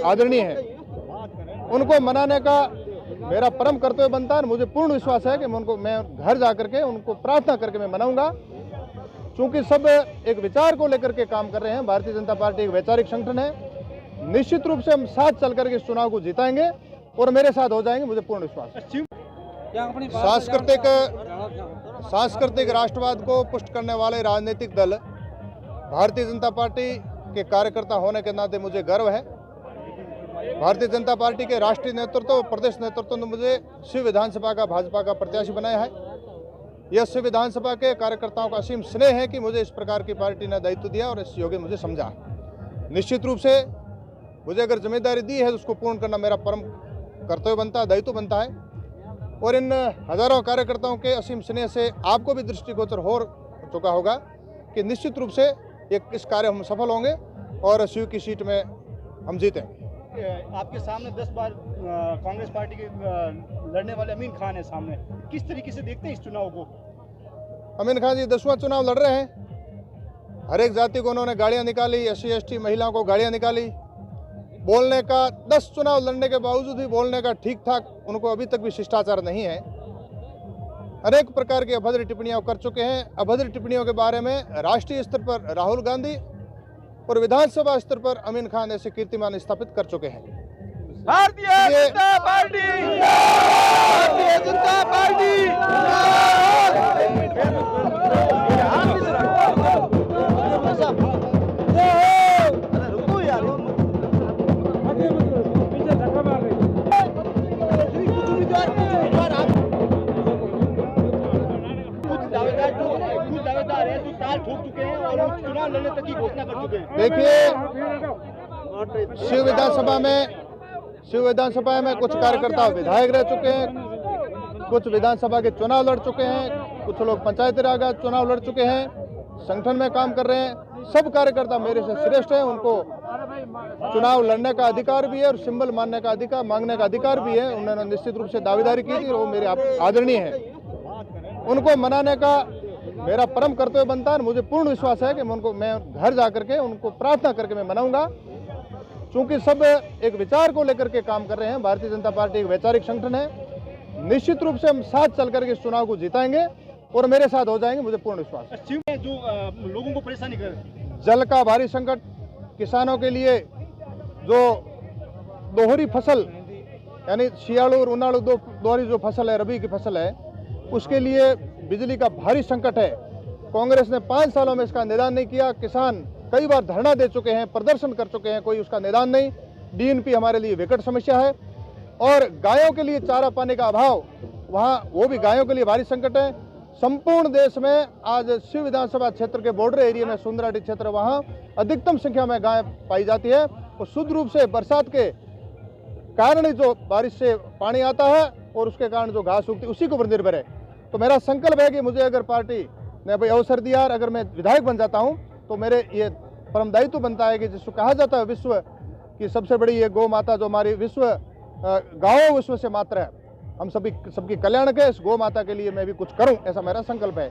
आदरणीय हैं, उनको मनाने का मेरा परम कर्तव्य बनता है। मुझे पूर्ण विश्वास है कि मैं घर जा करके उनको प्रार्थना करके मैं मनाऊंगा। चूंकि सब एक विचार को लेकर के काम कर रहे हैं, भारतीय जनता पार्टी एक वैचारिक संगठन है, निश्चित रूप से हम साथ चल करके इस चुनाव को जीताएंगे और मेरे साथ हो जाएंगे, मुझे पूर्ण विश्वास है। सांस्कृतिक राष्ट्रवाद को पुष्ट करने वाले राजनीतिक दल भारतीय जनता पार्टी के कार्यकर्ता होने के नाते मुझे गर्व है। भारतीय जनता पार्टी के राष्ट्रीय नेतृत्व और प्रदेश नेतृत्व ने मुझे शिव विधानसभा का भाजपा का प्रत्याशी बनाया है। यह शिव विधानसभा के कार्यकर्ताओं का असीम स्नेह है कि मुझे इस प्रकार की पार्टी ने दायित्व दिया और इस योग्य मुझे समझा। निश्चित रूप से मुझे अगर जिम्मेदारी दी है तो उसको पूर्ण करना मेरा परम कर्तव्य बनता है, दायित्व बनता है। और इन हजारों कार्यकर्ताओं के असीम स्नेह से आपको भी दृष्टिगोचर हो चुका होगा कि निश्चित रूप से इस कार्य हम सफल होंगे और शिव की सीट में हम जीतेंगे। आपके सामने 10 बार कांग्रेस पार्टी के लड़ने वाले अमीन खान है सामने, किस तरीके से देखते हैं इस चुनाव को? अमीन खान जी 10वां चुनाव लड़ रहे हैं। हर एक जाति को उन्होंने गाड़ियां निकाली, SC ST महिलाओं को गाड़ियां निकाली। बोलने का 10 चुनाव लड़ने के बावजूद भी बोलने का ठीक ठाक उनको अभी तक भी शिष्टाचार नहीं है। अनेक प्रकार की अभद्र टिप्पणियां कर चुके हैं। अभद्र टिप्पणियों के बारे में राष्ट्रीय स्तर पर राहुल गांधी और विधानसभा स्तर पर अमीन खान ऐसे कीर्तिमान स्थापित कर चुके हैं। Bharatiya Janata party, Bharatiya Janata party. दावेदार है जो ताल ठोक चुके हैं और चुनाव लड़ने तक की घोषणा कर चुके हैं। देखिए, शिव विधानसभा में कुछ कार्यकर्ता विधायक रह चुके हैं, कुछ विधानसभा के चुनाव लड़ चुके हैं, कुछ लोग पंचायती राज का चुनाव लड़ चुके हैं, संगठन में काम कर रहे हैं। सब कार्यकर्ता मेरे से श्रेष्ठ हैं, उनको चुनाव लड़ने का अधिकार भी है और सिंबल मांगने का अधिकार भी है। उन्होंने निश्चित रूप से दावेदारी की थी और वो मेरे आदरणीय हैं। उनको मनाने का मेरा परम कर्तव्य बनता है। मुझे पूर्ण विश्वास है कि मैं घर जा करके उनको प्रार्थना करके मैं मनाऊंगा। चूंकि सब एक विचार को लेकर के काम कर रहे हैं, भारतीय जनता पार्टी एक वैचारिक संगठन है, निश्चित रूप से हम साथ चल करके इस चुनाव को जीताएंगे और मेरे साथ हो जाएंगे, मुझे पूर्ण विश्वास है। जो लोगों को परेशानी कर, जल का भारी संकट, किसानों के लिए जो दोहरी फसल यानी शियालू और उनालू दोहरी जो फसल है, रबी की फसल है, उसके लिए बिजली का भारी संकट है। कांग्रेस ने 5 सालों में इसका निदान नहीं किया। किसान कई बार धरना दे चुके हैं, प्रदर्शन कर चुके हैं, कोई उसका निदान नहीं। DNP हमारे लिए विकट समस्या है और गायों के लिए चारा पानी का अभाव, वहाँ वो भी गायों के लिए भारी संकट है। संपूर्ण देश में आज शिव विधानसभा क्षेत्र के बॉर्डर एरिया में सुंदराटी क्षेत्र, वहाँ अधिकतम संख्या में गाय पाई जाती है और शुद्ध रूप से बरसात के कारण जो बारिश से पानी आता है और उसके कारण जो घास उगती उसी के ऊपर निर्भर है। तो मेरा संकल्प है कि मुझे अगर पार्टी ने भाई अवसर दिया और अगर मैं विधायक बन जाता हूं तो मेरे ये परम दायित्व बनता है कि जिसको कहा जाता है विश्व की सबसे बड़ी ये गौ माता, जो हमारी गाँव विश्व से मात्र है, हम सबकी कल्याण के इस गौ माता के लिए मैं भी कुछ करूं, ऐसा मेरा संकल्प है।